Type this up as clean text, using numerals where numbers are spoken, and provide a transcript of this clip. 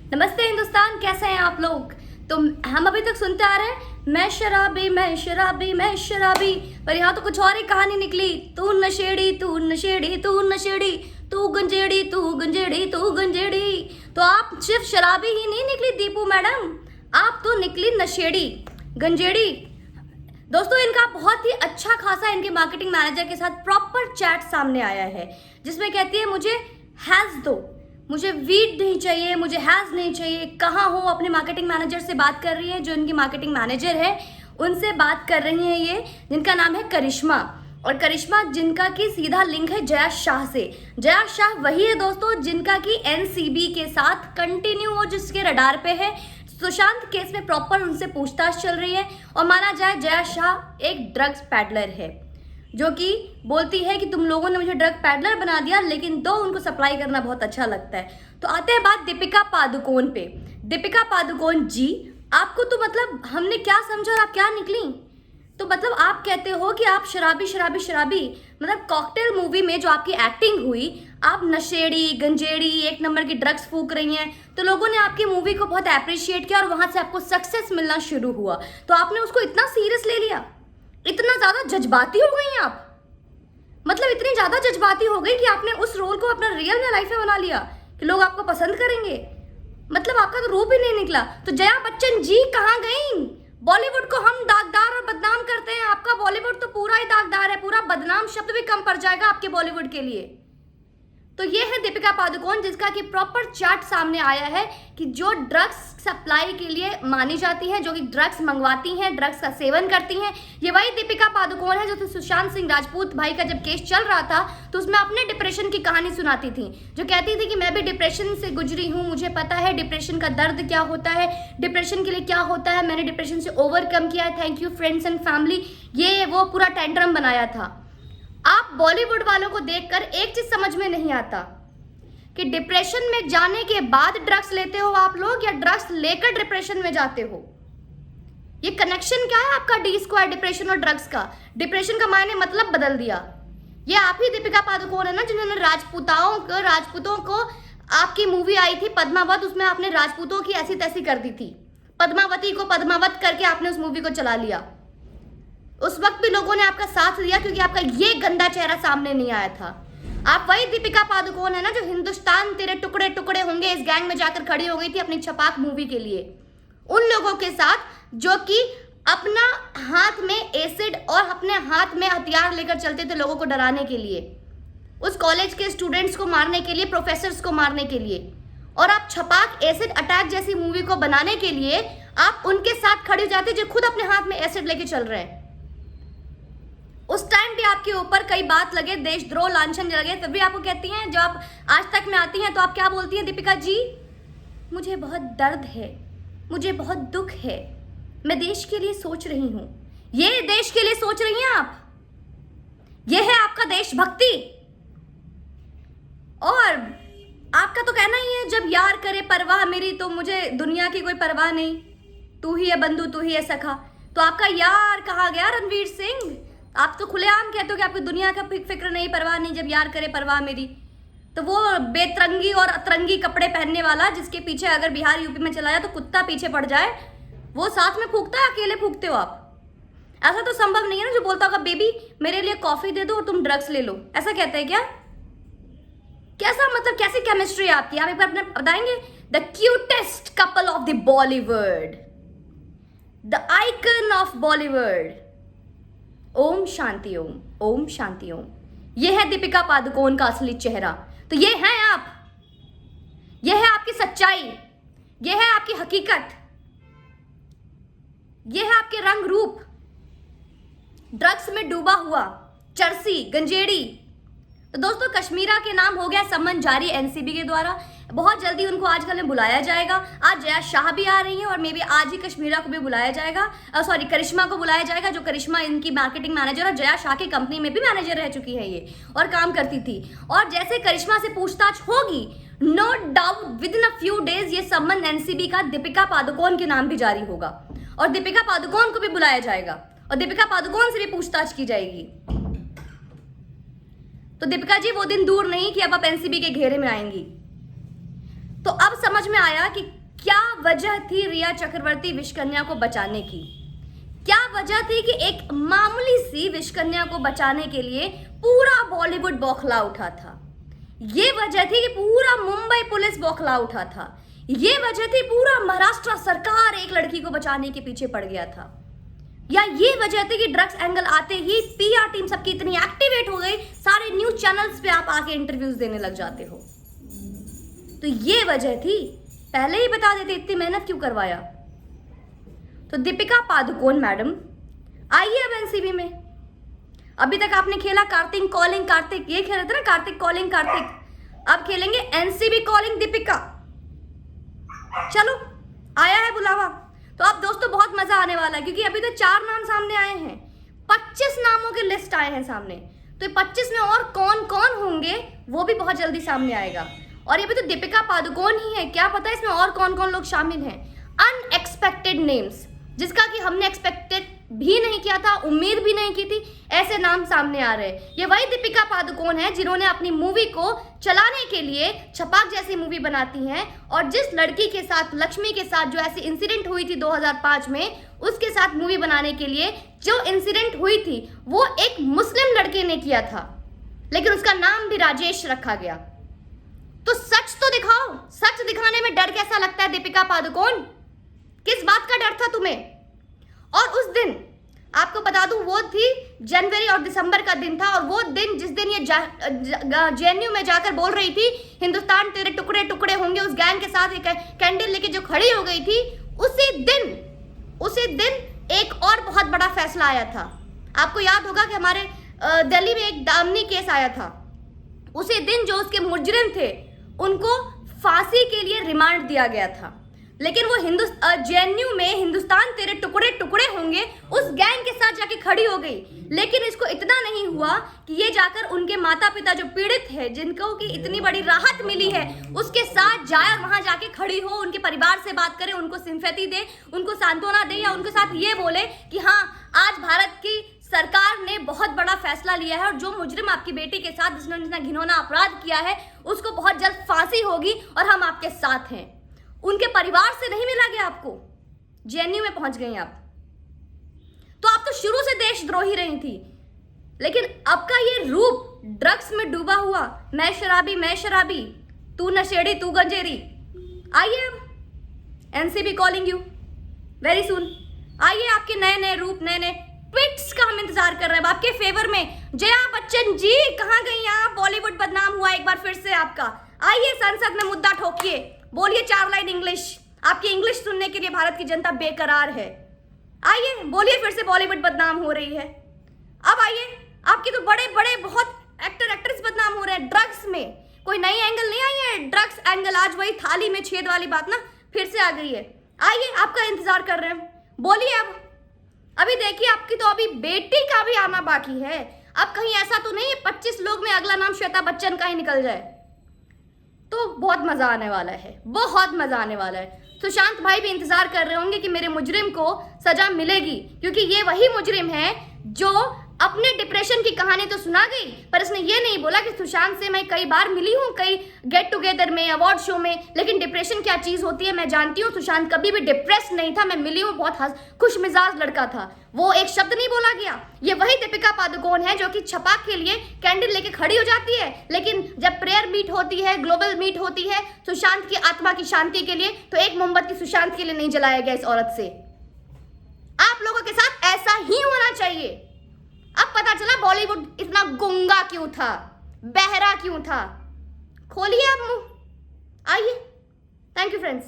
नमस्ते हिंदुस्तान, कैसे हैं आप लोग। तो हम अभी तक सुनते आ रहे हैं मैं शराबी मैं शराबी मैं शराबी, पर यहाँ तो कुछ और ही कहानी निकली। तू नशेड़ी तू नशेड़ी तू नशेड़ी, तू गंजेड़ी तू गंजेड़ी तू गंजेड़ी। तो आप सिर्फ शराबी ही नहीं निकली दीपू मैडम, आप तो निकली नशेड़ी गंजेड़ी। दोस्तों, इनका बहुत ही अच्छा खासा इनके मार्केटिंग मैनेजर के साथ प्रॉपर चैट सामने आया है, जिसमें कहती है मुझे हैज़ दो, मुझे वीड नहीं चाहिए, मुझे हैज़ नहीं चाहिए। कहाँ हो, अपने मार्केटिंग मैनेजर से बात कर रही है। जो इनकी मार्केटिंग मैनेजर है उनसे बात कर रही हैं ये, जिनका नाम है करिश्मा। और करिश्मा जिनका की सीधा लिंक है जया शाह से। जया शाह वही है दोस्तों जिनका की एनसीबी के साथ कंटिन्यू वो जिसके रडार पे है। सुशांत केस में प्रॉपर उनसे पूछताछ चल रही है। और माना जाए जया शाह एक ड्रग्स पैडलर है, जो कि बोलती है कि तुम लोगों ने मुझे ड्रग पैडलर बना दिया, लेकिन दो उनको सप्लाई करना बहुत अच्छा लगता है। तो आते हैं बात दीपिका पादुकोण पे। दीपिका पादुकोण जी, आपको तो मतलब हमने क्या समझा और आप क्या निकली। तो मतलब आप कहते हो कि आप शराबी शराबी शराबी, मतलब कॉकटेल मूवी में जो आपकी एक्टिंग हुई, आप नशेड़ी गंजेड़ी एक नंबर की ड्रग्स फूक रही हैं, तो लोगों ने आपकी मूवी को बहुत अप्रिशिएट किया और वहां से आपको सक्सेस मिलना शुरू हुआ। तो आपने उसको इतना सीरियस ले लिया, इतना ज्यादा जज्बाती हो गई आप। मतलब इतनी ज्यादा जज्बाती हो गई कि आपने उस रोल को अपना रियल में लाइफ में बना लिया कि लोग आपको पसंद करेंगे। मतलब आपका तो रूप ही नहीं निकला। तो जया बच्चन जी कहाँ गई। बॉलीवुड को हम दागदार और बदनाम करते हैं, आपका बॉलीवुड तो पूरा ही दागदार है, पूरा बदनाम शब्द भी कम पड़ जाएगा आपके बॉलीवुड के लिए। तो ये है दीपिका पादुकोण, जिसका कि प्रॉपर चार्ट सामने आया है कि जो ड्रग्स सप्लाई के लिए मानी जाती है, जो कि ड्रग्स मंगवाती हैं, ड्रग्स का सेवन करती हैं, ये वही दीपिका पादुकोण है जो सुशांत सिंह राजपूत भाई का जब केस चल रहा था तो उसमें अपने डिप्रेशन की कहानी सुनाती थी, जो कहती थी कि मैं भी डिप्रेशन से गुजरी हूँ, मुझे पता है डिप्रेशन का दर्द क्या होता है, डिप्रेशन के लिए क्या होता है, मैंने डिप्रेशन से ओवरकम किया है, thank you friends and family. ये वो पूरा टेंट्रम बनाया था। आप बॉलीवुड वालों को देखकर एक चीज समझ में नहीं आता कि डिप्रेशन में जाने के बाद ड्रग्स लेते हो आप लोग या ड्रग्स लेकर डिप्रेशन में जाते हो। ये कनेक्शन क्या है आपका डी स्क्वायर डिप्रेशन और ड्रग्स का। डिप्रेशन का मायने मतलब बदल दिया। ये आप ही दीपिका पादुकोण है ना जिन्होंने राजपूतों को आपकी मूवी आई थी पद्मावत, उसमें आपने राजपूतों की ऐसी तैसी कर दी थी, पद्मावती को पद्मावत करके आपने उस मूवी को चला लिया। उस वक्त भी लोगों ने आपका साथ दिया क्योंकि आपका ये गंदा चेहरा सामने नहीं आया था। आप वही दीपिका पादुकोण है ना जो हिंदुस्तान तेरे टुकड़े टुकड़े होंगे इस गैंग में जाकर खड़ी हो गई थी अपनी छपाक मूवी के लिए, उन लोगों के साथ जो कि अपना हाथ में एसिड और अपने हाथ में हथियार लेकर चलते थे लोगों को डराने के लिए, उस कॉलेज के स्टूडेंट्स को मारने के लिए, प्रोफेसर्स को मारने के लिए। और आप छपाक एसिड अटैक जैसी मूवी को बनाने के लिए आप उनके साथ खड़े हो जाते जो खुद अपने हाथ में एसिड लेके चल रहे हैं। उस टाइम भी आपके ऊपर कई बात लगे, देशद्रोह लांछन लगे, तब भी आपको कहती हैं, जब आप आज तक में आती हैं तो आप क्या बोलती हैं दीपिका जी, मुझे बहुत दर्द है, मुझे बहुत दुख है, मैं देश के लिए सोच रही हूं। ये देश के लिए सोच रही हैं आप, ये है आपका देशभक्ति। और आपका तो कहना ही है जब यार करे परवाह मेरी तो मुझे दुनिया की कोई परवाह नहीं, तू ही है बंधु तू ही है सखा। तो आपका यार कहाँ गया रणवीर सिंह। आप तो खुलेआम कहते हो कि आपको दुनिया का फिक्र नहीं, परवाह नहीं, जब यार करे परवाह मेरी। तो वो बेतरंगी और अतरंगी कपड़े पहनने वाला जिसके पीछे अगर बिहार यूपी में चला जाए तो कुत्ता पीछे पड़ जाए, वो साथ में फूकता है, अकेले फूकते हो आप। ऐसा तो संभव नहीं है ना जो बोलता होगा बेबी मेरे लिए कॉफी दे दो और तुम ड्रग्स ले लो, ऐसा कहते हैं क्या। कैसा मतलब कैसी केमिस्ट्री है आपकी, आप एक बार अपने बताएंगे। The cutest couple of the Bollywood, the icon of Bollywood, Om Shanti Om, Om Shanti Om. ये है दीपिका पादुकोण का असली चेहरा। तो ये है आप, ये है आपकी सच्चाई, ये है आपकी हकीकत, ये है आपके रंग रूप। ड्रग्स में डूबा हुआ चरसी गंजेड़ी। तो दोस्तों, कश्मीरा के नाम हो गया सम्मन जारी एनसीबी के द्वारा। बहुत जल्दी उनको आजकल में बुलाया जाएगा। आज जया शाह भी आ रही है और मे बी आज ही कश्मीरा को भी बुलाया जाएगा, सॉरी करिश्मा को बुलाया जाएगा, जो करिश्मा इनकी मार्केटिंग मैनेजर और जया शाह की कंपनी में भी मैनेजर रह चुकी है ये और काम करती थी। और जैसे करिश्मा से पूछताछ होगी, no doubt within a few days ये सम्मन एनसीबी का दीपिका पादुकोण के नाम भी जारी होगा और दीपिका पादुकोण को भी बुलाया जाएगा और दीपिका पादुकोण से भी पूछताछ की जाएगी। तो दीपिका जी वो दिन दूर नहीं कि अब आप एनसीबी के घेरे में आएंगी। तो अब समझ में आया कि क्या वजह थी रिया चक्रवर्ती विषकन्या को बचाने की? क्या वजह थी कि एक मामूली सी विषकन्या को बचाने के लिए पूरा बॉलीवुड बौखला उठा था? ये वजह थी कि पूरा मुंबई पुलिस बौखला उठा था। ये वजह थी पूरा महाराष्ट्र सरकार एक लड़की को बचाने के पीछे पड़ गया था। या ये वजह थी कि ड्रग्स एंगल आते ही पीआर टीम सबकी इतनी एक्टिवेट हो गई, सारे न्यूज चैनल्स पे आप आके इंटरव्यूज देने लग जाते हो। तो ये वजह थी, पहले ही बता देते, इतनी मेहनत क्यों करवाया? तो दीपिका पादुकोण मैडम आइए अब एनसीबी में। अभी तक आपने खेला कार्तिक कॉलिंग कार्तिक, ये खेल रहे थे ना, कार्तिक कॉलिंग कार्तिक। अब खेलेंगे एनसीबी कॉलिंग दीपिका। चलो आया है बुलावा। तो अब दोस्तों बहुत मजा आने वाला है, क्योंकि अभी तो 4 नाम सामने आए हैं, 25 नामों के लिस्ट आए हैं सामने। तो 25 में और कौन कौन होंगे वो भी बहुत जल्दी सामने आएगा। और ये भी तो दीपिका पादुकोण ही है, क्या पता इसमें और कौन कौन लोग शामिल हैं। अनएक्सपेक्टेड नेम्स, जिसका कि हमने एक्सपेक्टेड भी नहीं किया था, उम्मीद भी नहीं की थी, ऐसे नाम सामने आ रहे हैं। ये वही दीपिका पादुकोण है जिन्होंने अपनी मूवी को चलाने के लिए छपाक जैसी मूवी बनाती हैं, और जिस लड़की के साथ, लक्ष्मी के साथ जो ऐसी इंसिडेंट हुई थी 2005 में, उसके साथ मूवी बनाने के लिए जो इंसिडेंट हुई थी वो एक मुस्लिम लड़के ने किया था, लेकिन उसका नाम भी राजेश रखा गया। तो सच तो दिखाओ, सच दिखाने में डर कैसा लगता है दीपिका पादुकोण? किस बात का डर था तुम्हें? और उस दिन आपको बता दूं, वो थी जनवरी और दिसंबर का दिन था, और वो दिन जिस दिन ये जेएनयू में जाकर बोल रही थी हिंदुस्तान तेरे टुकड़े टुकड़े होंगे, उस गैंग के साथ एक कैंडल लेके जो खड़ी हो गई थी, उसी दिन एक और बहुत बड़ा फैसला आया था। आपको याद होगा कि हमारे दिल्ली में एक दामनी केस आया था। उसी दिन जो उसके मुजरिम थे उनको फांसी के लिए रिमांड दिया गया था, लेकिन वो जेएनयू में हिंदुस्तान तेरे टुकड़े टुकड़े होंगे उस गैंग के साथ जाके खड़ी हो गई। लेकिन इसको इतना नहीं हुआ कि ये जाकर उनके माता पिता जो पीड़ित है, जिनको कि इतनी बड़ी राहत मिली है, उसके साथ जाए और वहां जाके खड़ी हो, उनके परिवार से बात करे, उनको सिंपैथी दे, उनको सांत्वना दे, या उनके साथ ये बोले कि हाँ आज भारत की सरकार ने बहुत बड़ा फैसला लिया है और जो मुजरिम आपकी बेटी के साथ जिसने इतना घिनौना अपराध किया है उसको बहुत जल्द फांसी होगी और हम आपके साथ हैं। उनके परिवार से नहीं मिला गया आपको, जेएनयू में पहुंच गई आप। तो आप तो शुरू से देशद्रोही रही थी, लेकिन आपका ये रूप ड्रग्स में डूबा हुआ, मैं शराबी, तू नशेड़ी तू गंजेरी। आइए अब NCB calling you very soon. आइए आपके नए नए रूप, नए नए ट्वीट्स का हम इंतजार कर रहे हैं आपके फेवर में। जया बच्चन जी कहाँ गई आप? बॉलीवुड बदनाम हुआ एक बार फिर से आपका। आइए संसद में मुद्दा ठोकिए, बोलिए 4 लाइन इंग्लिश। आपकी इंग्लिश सुनने के लिए भारत की जनता बेकरार है। आइए बोलिए फिर से, बॉलीवुड बदनाम हो रही है। अब आइए, आपकी तो बड़े बड़े बहुत एक्टर एक्ट्रेस बदनाम हो रहे हैं ड्रग्स में। कोई नई एंगल नहीं आई है, ड्रग्स एंगल। आज वही थाली में छेद वाली बात ना फिर से आ गई है। आइए आपका इंतजार कर रहे हैं, बोलिए अब। अभी देखिए आपकी तो अभी बेटी का भी आना बाकी है। अब कहीं ऐसा तो नहीं है 25 लोग में अगला नाम श्वेता बच्चन का ही निकल जाए। तो बहुत मजा आने वाला है, बहुत मजा आने वाला है। सुशांत भाई भी इंतजार कर रहे होंगे कि मेरे मुजरिम को सजा मिलेगी, क्योंकि ये वही मुजरिम है जो अपने डिप्रेशन की कहानी तो सुना गई, पर इसने ये नहीं बोला कि सुशांत से मैं कई बार मिली हूँ, कई गेट टुगेदर में, अवार्ड शो में, लेकिन डिप्रेशन क्या चीज होती है मैं जानती हूँ। सुशांत कभी भी डिप्रेस नहीं था, मैं मिली हूँ, बहुत खुश मिजाज लड़का था। वो एक शब्द नहीं बोला गया। ये वही दीपिका पादुकोण है जो कि छपाक के लिए कैंडल लेके खड़ी हो जाती है, लेकिन जब प्रेयर मीट होती है, ग्लोबल मीट होती है सुशांत की आत्मा की शांति के लिए, तो एक मोमबत्ती सुशांत के लिए नहीं जलाया गया इस औरत से। आप लोगों के साथ ऐसा ही होना चाहिए। अब पता चला बॉलीवुड इतना गूंगा क्यों था, बहरा क्यों था। खोलिए आप मुंह, आइए। Thank you friends.